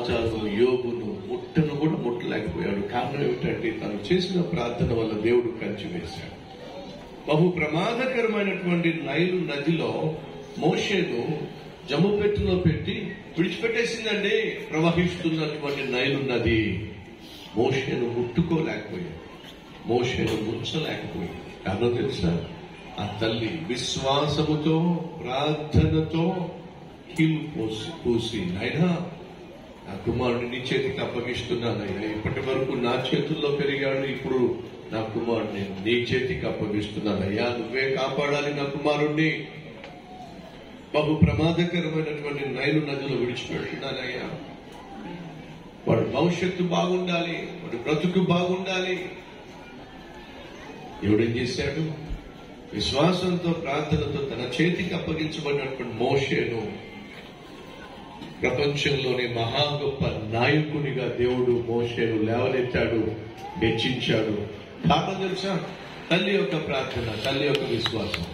లాజారు యోబును ముట్టను కూడా ముట్టలేకపోయాడు. కారణం ఏమిటంటే తను చేసిన ప్రార్థన వల్ల దేవుడు కంచి వేశాడు. బహు ప్రమాదకరమైనటువంటి నైలు నదిలో మోషేను జమ్ముపెట్టులో పెట్టి విడిచిపెట్టేసిందండి. ప్రవహిస్తున్నటువంటి నైలు నది మోషేను ముట్టుకోలేకపోయాడు, మోషేను ముంచలేకపోయాడు. కారణం తెలుసా? ఆ తల్లి విశ్వాసముతో ప్రార్థనతో కీలు పూసి, నాయనా నా కుమారుడిని నీ చేతికి అప్పగిస్తున్నానయ్యా, ఇప్పటి వరకు నా చేతుల్లో పెరిగాడు, ఇప్పుడు నా కుమారుడిని నీ చేతికి అప్పగిస్తున్నానయ్యా, నువ్వే కాపాడాలి నా కుమారుణ్ణి. బహు ప్రమాదకరమైనటువంటి నైలు నదిలో విడిచిపెడుతున్నానయ్యా. వాడు భవిష్యత్తు బాగుండాలి, వాడు బ్రతుకు బాగుండాలి. ఎవడేం చేశాడు? విశ్వాసంతో ప్రార్థనతో తన చేతికి అప్పగించబడినటువంటి మోషేను ప్రపంచంలోని మహా గొప్ప నాయకునిగా దేవుడు మోషేను లేవనెత్తాడు, హెచ్చించాడు. కారణం తెలుసా? తల్లి యొక్క ప్రార్థన, తల్లి యొక్క విశ్వాసం.